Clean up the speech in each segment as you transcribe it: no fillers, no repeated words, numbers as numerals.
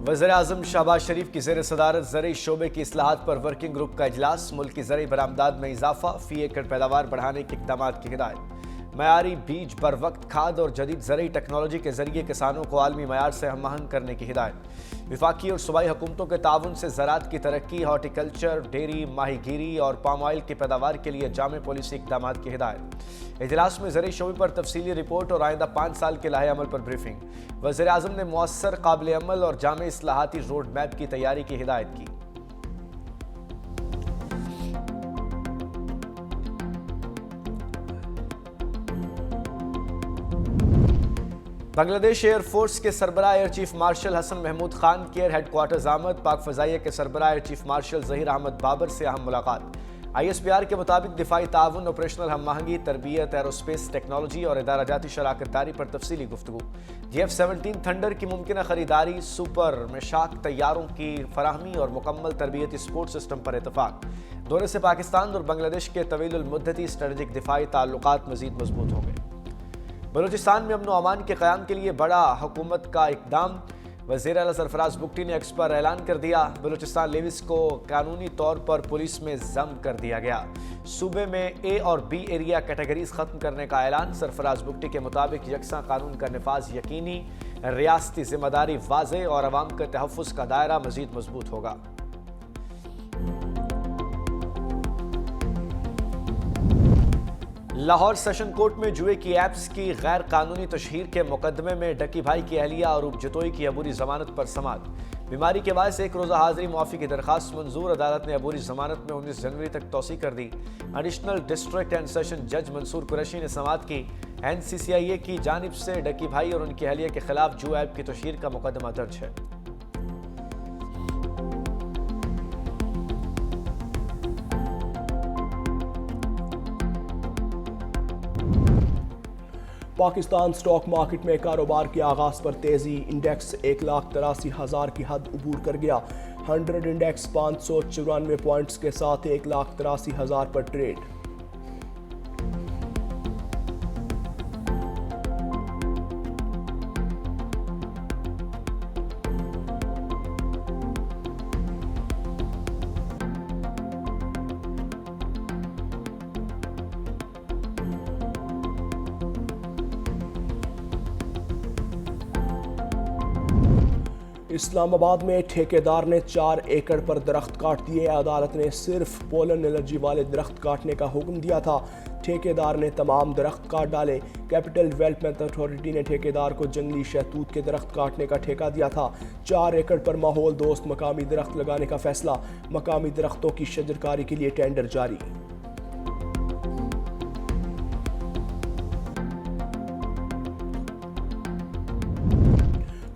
وزیر اعظم شہباز شریف کی زیر صدارت زرعی شعبے کی اصلاحات پر ورکنگ گروپ کا اجلاس، ملک کی زرعی برآمدات میں اضافہ، فی ایکڑ پیداوار بڑھانے کے اقدامات کی ہدایت، معیاری بیج، بروقت کھاد اور جدید زرعی ٹیکنالوجی کے ذریعے کسانوں کو عالمی معیار سے ہم آہنگ کرنے کی ہدایت، وفاقی اور صوبائی حکومتوں کے تعاون سے زراعت کی ترقی، ہارٹی کلچر، ڈیری، ماہی گیری اور پام آئل کی پیداوار کے لیے جامع پالیسی اقدامات کی ہدایت۔ اجلاس میں زرعی شعبے پر تفصیلی رپورٹ اور آئندہ 5 سال کے لائحہ عمل پر بریفنگ۔ وزیر اعظم نے مؤثر، قابل عمل اور جامع اصلاحاتی روڈ میپ کی تیاری کی ہدایت کی۔ بنگلہ دیش ایئر فورس کے سربراہ air chief marshal Hasan Mahmood Khan کی ایئر ہیڈ کوارٹرز آمد، پاک فضائیہ کے سربراہ air chief marshal Zaheer Ahmed Babar سے اہم ملاقات۔ ISPR کے مطابق دفاعی تعاون، آپریشنل ہم آہنگی، تربیت، ایروسپیس ٹیکنالوجی اور ادارہ جاتی شراکت داری پر تفصیلی گفتگو۔ F-17 تھنڈر کی ممکنہ خریداری، سپر مشاق طیاروں کی فراہمی اور مکمل تربیتی سپورٹ سسٹم پر اتفاق۔ دورے سے پاکستان اور بنگلہ دیش کے طویل المدتی اسٹریٹجک دفاعی تعلقات مزید مضبوط ہوں گے۔ بلوچستان میں امن و امان کے قیام کے لیے بڑا حکومت کا اقدام، وزیر اعلیٰ سرفراز بگٹی نے ایکس پر اعلان کر دیا۔ بلوچستان لیویز کو قانونی طور پر پولیس میں ضم کر دیا گیا۔ صوبے میں A اور B ایریا کیٹیگریز ختم کرنے کا اعلان، سرفراز بگٹی کے مطابق یکساں قانون کا نفاذ یقینی، ریاستی ذمہ داری واضح اور عوام کے تحفظ کا دائرہ مزید مضبوط ہوگا۔ لاہور سیشن کورٹ میں جوئے کی ایپس کی غیر قانونی تشہیر کے مقدمے میں ڈکی بھائی کی اہلیہ اور جتوئی کی عبوری ضمانت پر سماعت۔ بیماری کے باعث 1 روزہ حاضری معافی کی درخواست منظور، عدالت نے عبوری ضمانت میں 19 جنوری تک توسیع کر دی۔ ایڈیشنل ڈسٹرکٹ اینڈ سیشن جج منصور قریشی نے سماعت کی۔ NCCIA کی جانب سے ڈکی بھائی اور ان کی اہلیہ کے خلاف جو ایپ کی تشہیر کا مقدمہ درج ہے۔ پاکستان سٹاک مارکیٹ میں کاروبار کے آغاز پر تیزی، انڈیکس 1,83,000 کی حد عبور کر گیا۔ 100 انڈیکس 594 پوائنٹس کے ساتھ 1,83,000 پر ٹریڈ۔ اسلام آباد میں ٹھیکیدار نے 4 ایکڑ پر درخت کاٹ دیے۔ عدالت نے صرف پولن الرجی والے درخت کاٹنے کا حکم دیا تھا، ٹھیکیدار نے تمام درخت کاٹ ڈالے۔ کیپٹل ڈیولپمنٹ اتھارٹی نے ٹھیکیدار کو جنگلی شہتوت کے درخت کاٹنے کا ٹھیکہ دیا تھا۔ 4 ایکڑ پر ماحول دوست مقامی درخت لگانے کا فیصلہ، مقامی درختوں کی شجرکاری کے لیے ٹینڈر جاری۔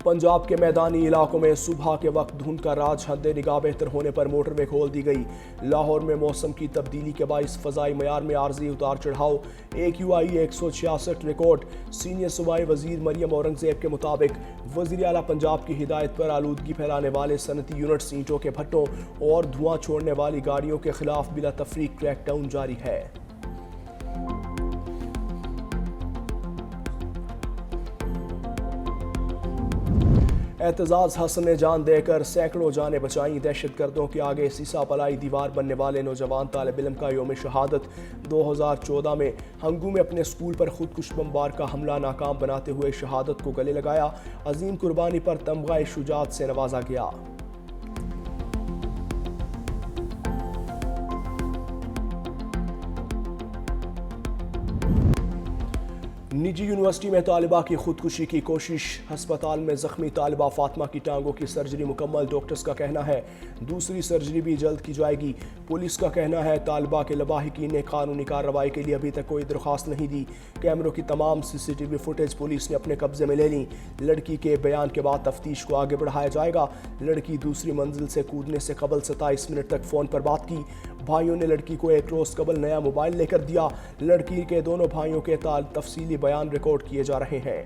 پنجاب کے میدانی علاقوں میں صبح کے وقت دھند کا راج، حد نگاہ بہتر ہونے پر موٹر وے کھول دی گئی۔ لاہور میں موسم کی تبدیلی کے باعث فضائی معیار میں عارضی اتار چڑھاؤ، AQI 166 ریکارڈ۔ سینئر صوبائی وزیر مریم اورنگزیب کے مطابق وزیر اعلیٰ پنجاب کی ہدایت پر آلودگی پھیلانے والے صنعتی یونٹس، اینٹوں کے بھٹوں اور دھواں چھوڑنے والی گاڑیوں کے خلاف بلا تفریق کریک ڈاؤن جاری ہے۔ اعتزاز حسن نے جان دے کر سینکڑوں جانیں بچائیں، دہشت گردوں کے آگے سیسا پلائی دیوار بننے والے نوجوان طالب علم کا یوم شہادت۔ 2014 میں ہنگو میں اپنے اسکول پر خودکش بمبار کا حملہ ناکام بناتے ہوئے شہادت کو گلے لگایا، عظیم قربانی پر تمغہ شجاعت سے نوازا گیا۔ نجی یونیورسٹی میں طالبہ کی خودکشی کی کوشش، ہسپتال میں زخمی طالبہ فاطمہ کی ٹانگوں کی سرجری مکمل، ڈاکٹرز کا کہنا ہے دوسری سرجری بھی جلد کی جائے گی۔ پولیس کا کہنا ہے طالبہ کے لواحقین نے قانونی کارروائی کے لیے ابھی تک کوئی درخواست نہیں دی۔ کیمروں کی تمام CCTV فوٹیج پولیس نے اپنے قبضے میں لے لی۔ لڑکی کے بیان کے بعد تفتیش کو آگے بڑھایا جائے گا۔ لڑکی دوسری منزل سے کودنے سے قبل 27 منٹ تک فون پر بات کی۔ بھائیوں نے لڑکی کو 1 روز قبل نیا موبائل لے کر دیا۔ لڑکی کے دونوں بھائیوں کے تفصیلی بیان ریکارڈ کیے جا رہے ہیں۔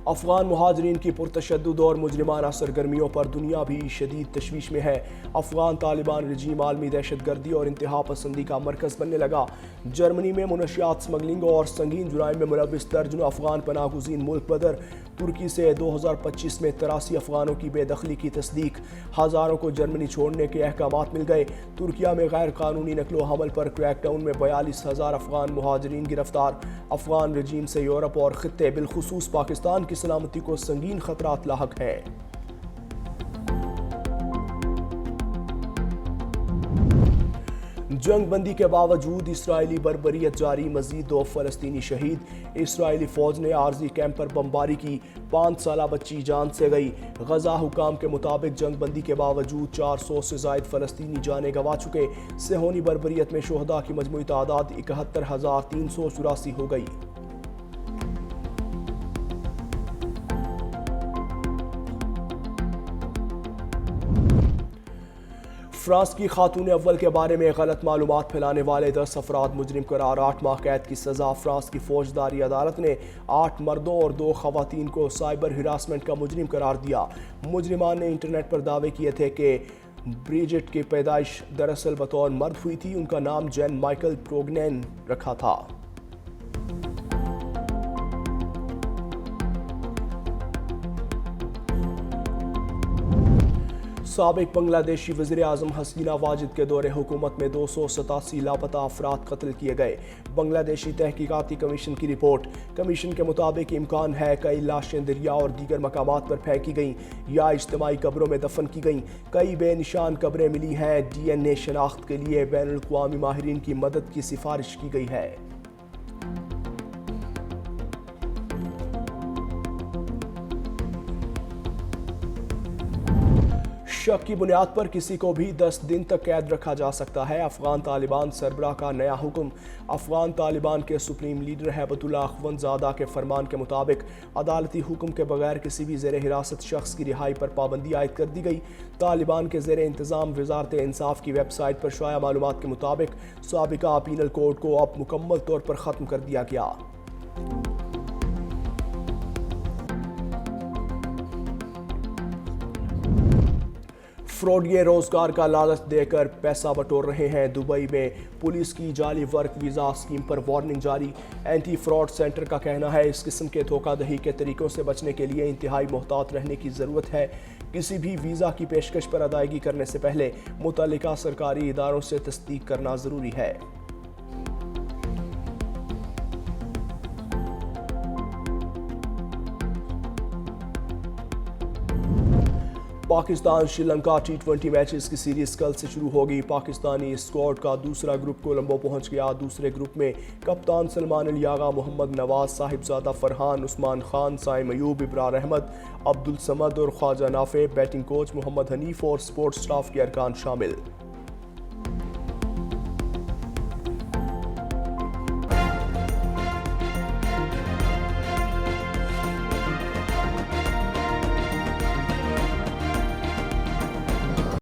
افغان مہاجرین کی پرتشدد اور مجرمانہ سرگرمیوں پر دنیا بھی شدید تشویش میں ہے۔ افغان طالبان رجیم عالمی دہشت گردی اور انتہا پسندی کا مرکز بننے لگا۔ جرمنی میں منشیات سمگلنگ اور سنگین جرائم میں ملوث درجنوں افغان پناہ گزین ملک بدر۔ ترکی سے 2025 میں 83 افغانوں کی بے دخلی کی تصدیق۔ ہزاروں کو جرمنی چھوڑنے کے احکامات مل گئے۔ ترکیہ میں غیر قانونی نقل و حمل پر کریک ڈاؤن میں 42,000 افغان مہاجرین گرفتار۔ افغان رجیم سے یورپ اور خطے بالخصوص پاکستان کی سلامتی کو سنگین خطرات لاحق ہیں۔ جنگ بندی کے باوجود اسرائیلی بربریت جاری، مزید 2 فلسطینی شہید۔ اسرائیلی فوج نے عارضی کیمپ پر بمباری کی، 5 سالہ بچی جان سے گئی۔ غزہ حکام کے مطابق جنگ بندی کے باوجود 400 سے زائد فلسطینی جانیں گنوا چکے۔ صہیونی بربریت میں شہداء کی مجموعی تعداد 71,384 ہو گئی۔ فرانس کی خاتون اول کے بارے میں غلط معلومات پھیلانے والے 10 افراد مجرم قرار، 8 ماہ قید کی سزا۔ فرانس کی فوجداری عدالت نے 8 مردوں اور 2 خواتین کو سائبر ہراسمنٹ کا مجرم قرار دیا۔ مجرمان نے انٹرنیٹ پر دعوے کیے تھے کہ بریجٹ کی پیدائش دراصل بطور مرد ہوئی تھی۔ ان کا نام جین مائیکل پروگنین رکھا تھا۔ سابق بنگلہ دیشی وزیر اعظم حسینہ واجد کے دور حکومت میں 287 لاپتہ افراد قتل کیے گئے۔ بنگلہ دیشی تحقیقاتی کمیشن کی رپورٹ۔ کمیشن کے مطابق امکان ہے کئی لاشیں دریا اور دیگر مقامات پر پھینکی گئیں یا اجتماعی قبروں میں دفن کی گئیں۔ کئی بے نشان قبریں ملی ہیں۔ ڈی این اے شناخت کے لیے بین الاقوامی ماہرین کی مدد کی سفارش کی گئی ہے۔ شک کی بنیاد پر کسی کو بھی 10 دن تک قید رکھا جا سکتا ہے۔ افغان طالبان سربراہ کا نیا حکم۔ افغان طالبان کے سپریم لیڈر ہیبت اللہ اخوند زادہ کے فرمان کے مطابق عدالتی حکم کے بغیر کسی بھی زیر حراست شخص کی رہائی پر پابندی عائد کر دی گئی۔ طالبان کے زیر انتظام وزارت انصاف کی ویب سائٹ پر شائع معلومات کے مطابق سابقہ پینل کوڈ کو اب مکمل طور پر ختم کر دیا گیا۔ فراڈیے روزگار کا لالچ دے کر پیسہ بٹور رہے ہیں۔ دبئی میں پولیس کی جعلی ورک ویزا اسکیم پر وارننگ جاری۔ اینٹی فراڈ سینٹر کا کہنا ہے اس قسم کے دھوکہ دہی کے طریقوں سے بچنے کے لیے انتہائی محتاط رہنے کی ضرورت ہے۔ کسی بھی ویزا کی پیشکش پر ادائیگی کرنے سے پہلے متعلقہ سرکاری اداروں سے تصدیق کرنا ضروری ہے۔ پاکستان شری لنکا T20 میچز کی سیریز کل سے شروع ہوگی۔ پاکستانی اسکواڈ کا دوسرا گروپ کولمبو پہنچ گیا۔ دوسرے گروپ میں کپتان سلمان الیاگا، محمد نواز، صاحبزادہ فرحان، عثمان خان، سائم ایوب، ابرار احمد، عبدالصمد اور خواجہ نافع، بیٹنگ کوچ محمد حنیف اور سپورٹ سٹاف کے ارکان شامل۔